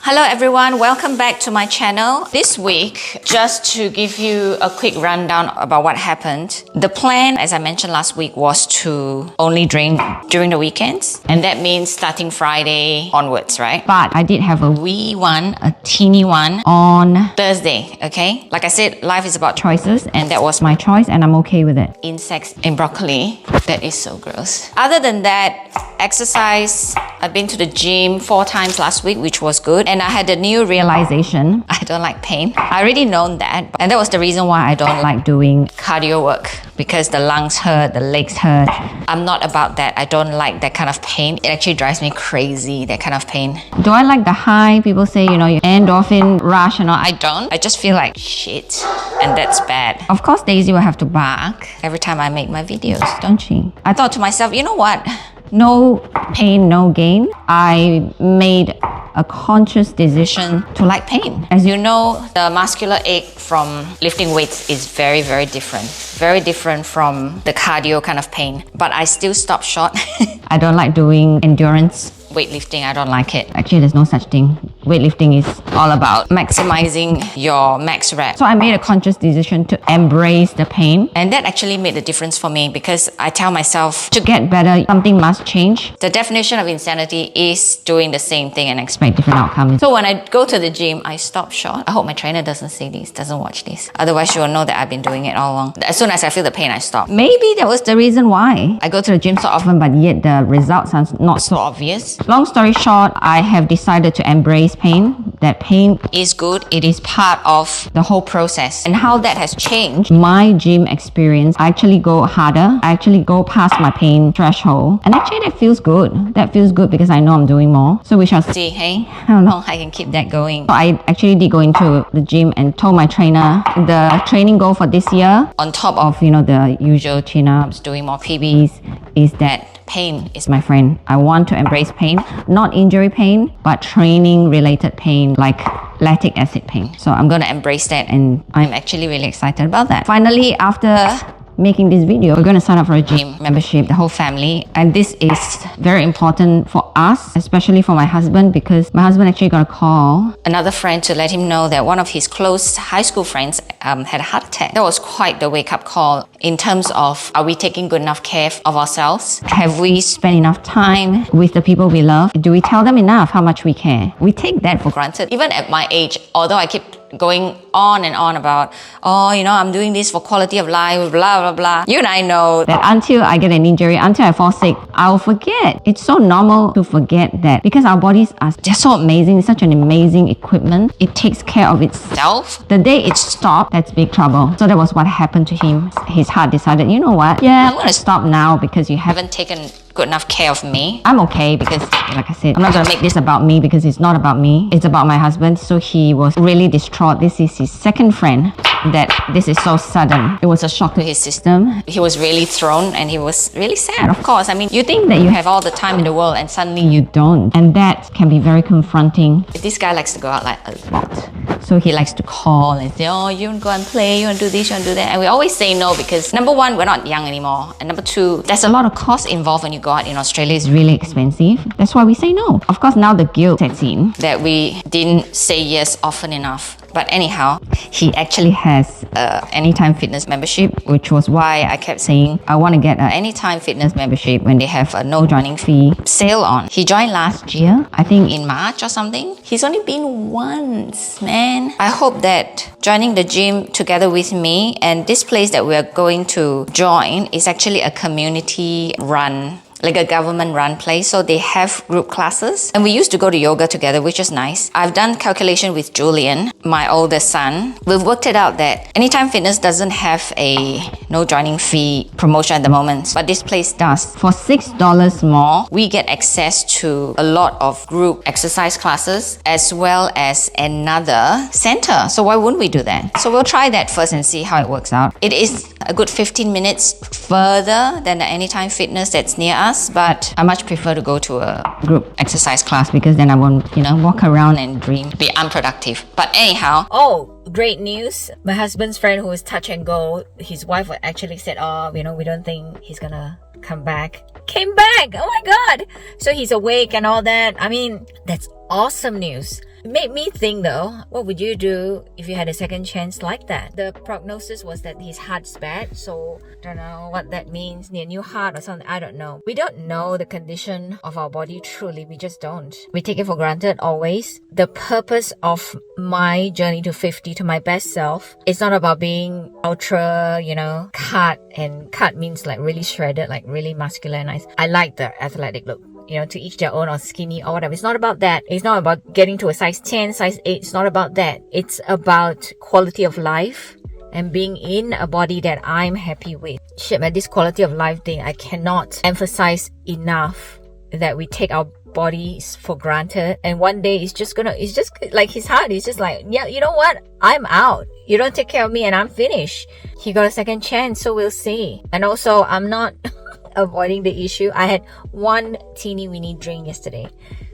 Hello everyone, welcome back to my channel. This week, just to give you a quick rundown about what happened. The plan, as I mentioned last week, was to only drink during the weekends. And that means starting Friday onwards, right? But I did have a wee one, a teeny one, on Thursday, okay? Like I said, life is about choices, and that was my choice, and I'm okay with it. Insects in broccoli, that is so gross. Other than that, exercise, I've been to the gym 4 times last week, which was good. And I had a new realization, I don't like pain. I already known that. And that was the reason why I don't like doing cardio work, because the lungs hurt, the legs hurt. I'm not about that. I don't like that kind of pain. It actually drives me crazy, that kind of pain. Do I like the high? People say, you endorphin rush and all. I don't. I just feel like shit. And that's bad. Of course, Daisy will have to bark every time I make my videos, don't she? I thought to myself, you know what? No pain, no gain. I made a conscious decision to like pain. As you know, the muscular ache from lifting weights is very, very different. Very different from the cardio kind of pain. But I still stop short. I don't like doing endurance weightlifting. I don't like it. Actually, there's no such thing. Weightlifting is all about maximizing your max rep. So I made a conscious decision to embrace the pain. And that actually made the difference for me, because I tell myself to get better, something must change. The definition of insanity is doing the same thing and expect different outcomes. So when I go to the gym, I stop short. I hope my trainer doesn't see this, doesn't watch this. Otherwise, she will know that I've been doing it all along. As soon as I feel the pain, I stop. Maybe that was the reason why I go to the gym so often, but yet the results are not so obvious. Long story short, I have decided to embrace pain. That pain is good. It is part of the whole process. And how that has changed my gym experience, I actually go harder. I actually go past my pain threshold. And actually that feels good. That feels good because I know I'm doing more. So we shall see, hey, how long I can keep that going. So I actually did go into the gym and told my trainer the training goal for this year, on top of, the usual chin-ups, doing more PBs, is that pain is my friend. I want to embrace pain, not injury pain, but training related pain, like lactic acid pain. So I'm going to embrace that, and I'm actually really excited about that. Finally, after making this video, we're going to sign up for a gym membership, the whole family. And this is very important for us, especially for my husband, because my husband actually got a call, another friend, to let him know that one of his close high school friends had a heart attack. That was quite the wake-up call in terms of, are we taking good enough care of ourselves? Have we spent enough time with the people we love? Do we tell them enough how much we care? We take that for granted. Even at my age, although I keep going on and on about, I'm doing this for quality of life, blah, blah, blah. You and I know that until I get an injury, until I fall sick, I'll forget. It's so normal to forget that, because our bodies are just so amazing. It's such an amazing equipment. It takes care of itself. The day it stopped, that's big trouble. So that was what happened to him. His heart decided, you know what? Yeah, I'm going to stop now because you haven't taken good enough care of me. I'm okay, because like I said, I'm not going to make this about me, because it's not about me. It's about my husband. So he was really distraught. This is his second friend that this is so sudden. It was a shock to his system. He was really thrown, and he was really sad, of course. I mean, you think that you have all the time in the world, and suddenly you don't. And that can be very confronting. This guy likes to go out like a lot. So he likes to call and say, you want to go and play, you want to do this, you want to do that. And we always say no, because number one, we're not young anymore. And number two, there's a lot of cost involved when you go out in Australia. It's really expensive. That's why we say no. Of course, now the guilt sets in that we didn't say yes often enough. But anyhow, he actually has Anytime Fitness membership, which was why I kept saying I want to get an Anytime Fitness membership when they have a no joining fee sale on. He joined last year, I think in March or something. He's only been once, man. I hope that joining the gym together with me, and this place that we are going to join is actually a community run, like a government-run place. So they have group classes. And we used to go to yoga together, which is nice. I've done calculation with Julian, my oldest son. We've worked it out that Anytime Fitness doesn't have a no joining fee promotion at the moment, but this place does. For $6 more, we get access to a lot of group exercise classes, as well as another center. So why wouldn't we do that? So we'll try that first and see how it works out. It is a good 15 minutes further than the Anytime Fitness that's near us, but I much prefer to go to a group exercise class, because then I won't, walk around and dream, be unproductive. But anyhow, great news. My husband's friend, who is touch and go, his wife actually said, we don't think he's gonna come back. Came back! Oh my god! So he's awake and all that. I mean, that's awesome news. It made me think though, what would you do if you had a second chance like that? The prognosis was that his heart's bad, so I don't know what that means. Need a new heart or something, I don't know. We don't know the condition of our body truly, we just don't. We take it for granted always. The purpose of my journey to 50, to my best self, it's not about being ultra, cut, and cut means like really shredded, like really muscular and nice. I like the athletic look. To each their own, or skinny or whatever. It's not about that. It's not about getting to a size 10, size 8. It's not about that. It's about quality of life and being in a body that I'm happy with. Shit, man, this quality of life thing, I cannot emphasize enough that we take our bodies for granted, and one day it's just like his heart is just like, yeah, you know what? I'm out. You don't take care of me and I'm finished. He got a second chance, so we'll see. And also, I'm not avoiding the issue. I had one teeny weeny drink yesterday.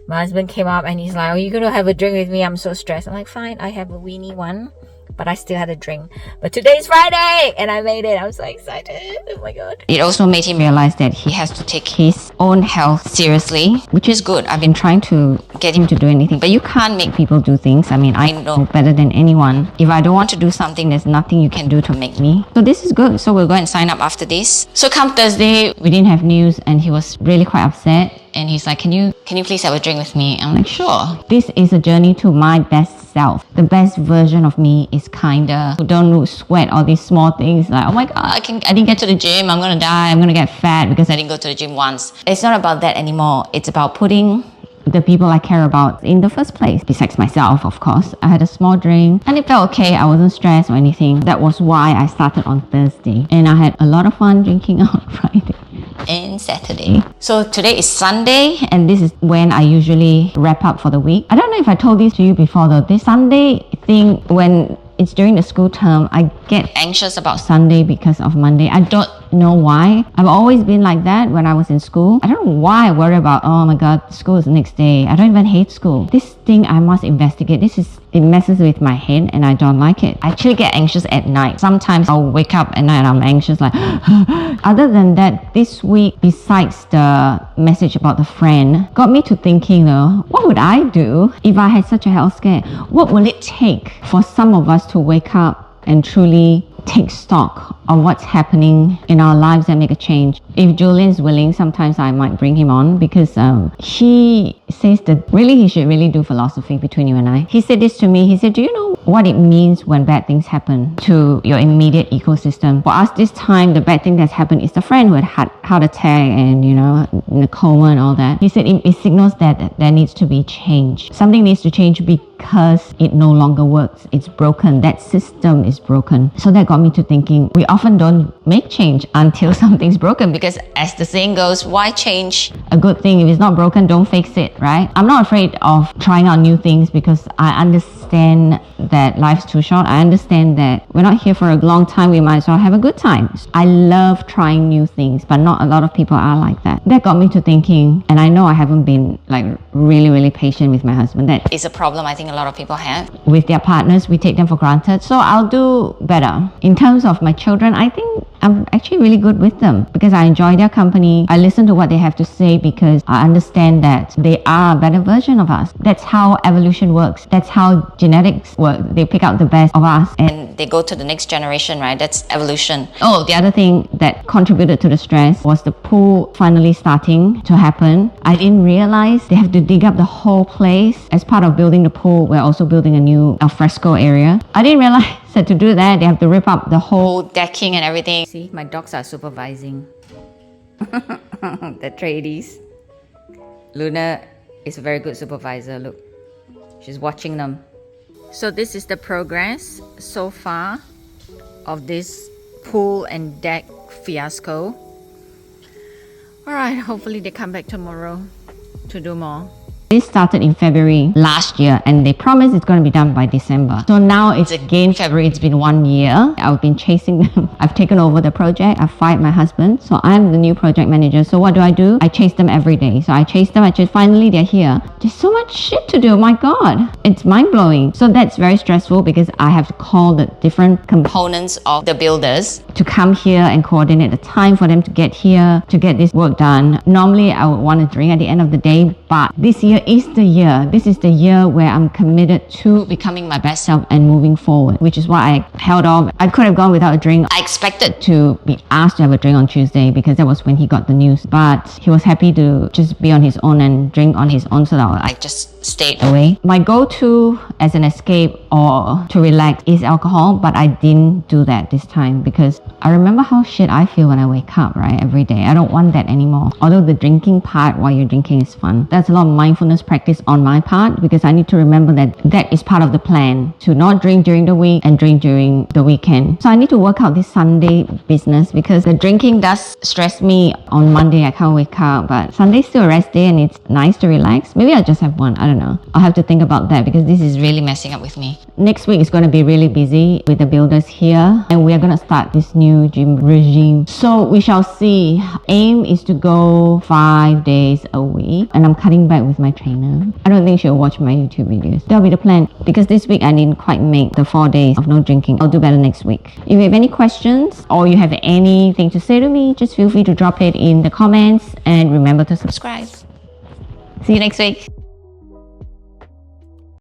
My husband came up and he's like, "Are you gonna have a drink with me? I'm so stressed." I'm like, "Fine, I have a weenie one." But I still had a drink. But today's Friday and I made it. I'm so excited. Oh my god. It also made him realize that he has to take his own health seriously, which is good. I've been trying to get him to do anything, but you can't make people do things. I mean, I know better than anyone. If I don't want to do something, there's nothing you can do to make me. So this is good. So we'll go and sign up after this. So come Thursday, we didn't have news and he was really quite upset. And he's like, can you please have a drink with me? I'm like, sure. This is a journey to my best self. The best version of me is kinda who don't sweat all these small things like, oh my god, I didn't get to the gym, I'm gonna die, I'm gonna get fat because I didn't go to the gym once. It's not about that anymore. It's about putting the people I care about in the first place. Besides myself, of course. I had a small drink and it felt okay. I wasn't stressed or anything. That was why I started on Thursday. And I had a lot of fun drinking on Friday and Saturday. So today is Sunday and this is when I usually wrap up for the week. I don't know if I told this to you before though. This Sunday thing, when it's during the school term, I get anxious about Sunday because of Monday. I don't know why. I've always been like that when I was in school. I don't know why I worry about, oh my god, school is the next day. I don't even hate school. This thing I must investigate. It messes with my head and I don't like it. I actually get anxious at night. Sometimes I'll wake up at night and I'm anxious like other than that, this week, besides the message about the friend, got me to thinking though, what would I do if I had such a health scare? What will it take for some of us to wake up and truly take stock of what's happening in our lives and make a change? If Julian's willing, sometimes I might bring him on because he says that really he should really do philosophy between you and I. He said this to me. He said, do you know what it means when bad things happen to your immediate ecosystem? For us this time, the bad thing that's happened is the friend who had heart attack and in a coma and all that. He said it signals that there needs to be change. Something needs to change because it no longer works. It's broken. That system is broken. So that got me to thinking, we often don't make change until something's broken, because as the saying goes, why change a good thing? If it's not broken, don't fix it, right? I'm not afraid of trying out new things because I understand that life's too short. I understand that we're not here for a long time. We might as well have a good time. I love trying new things, but not a lot of people are like that. That got me to thinking, and I know I haven't been like really patient with my husband. That is a problem I think a lot of people have. With their partners, we take them for granted. So I'll do better. In terms of my children, I think I'm actually really good with them because I enjoy their company. I listen to what they have to say because I understand that they are a better version of us. That's how evolution works. That's how genetics work. They pick out the best of us and they go to the next generation, right? That's evolution. Oh, the other thing that contributed to the stress was the pool finally starting to happen. I didn't realize they have to dig up the whole place. As part of building the pool, we're also building a new alfresco area. I didn't realize that to do that, they have to rip up the whole decking and everything. See, my dogs are supervising. The tradies. Luna is a very good supervisor. Look, she's watching them. So this is the progress so far of this pool and deck fiasco. Alright, hopefully they come back tomorrow to do more. This started in February last year and they promised it's going to be done by December. So now it's again February. It's been 1 year. I've been chasing them. I've taken over the project. I've fired my husband. So I'm the new project manager. So what do? I chase them every day. So I chase them. Finally they're here. There's so much shit to do. My God. It's mind-blowing. So that's very stressful because I have to call the different components of the builders to come here and coordinate the time for them to get here to get this work done. Normally I would want to drink at the end of the day, but this year Here is the year. This is the year where I'm committed to becoming my best self and moving forward, which is why I held off. I could have gone without a drink. I expected to be asked to have a drink on Tuesday because that was when he got the news. But he was happy to just be on his own and drink on his own, so that I just stayed away. My go-to as an escape or to relax is alcohol, but I didn't do that this time because I remember how shit I feel when I wake up, right, every day. I don't want that anymore. Although the drinking part while you're drinking is fun. That's a lot of mindfulness practice on my part because I need to remember that that is part of the plan, to not drink during the week and drink during the weekend. So I need to work out this Sunday business because the drinking does stress me. On Monday I can't wake up, but Sunday's still a rest day and it's nice to relax. Maybe I'll just have one, I don't know. I'll have to think about that because this is really messing up with me. Next week is going to be really busy with the builders here and we are going to start this new gym regime. So we shall see. Aim is to go 5 days a week and I'm cutting back with my trainer. I don't think she'll watch my YouTube videos. That'll be the plan because this week I didn't quite make the 4 days of no drinking. I'll do better next week. If you have any questions or you have anything to say to me, just feel free to drop it in the comments and remember to subscribe. See you next week.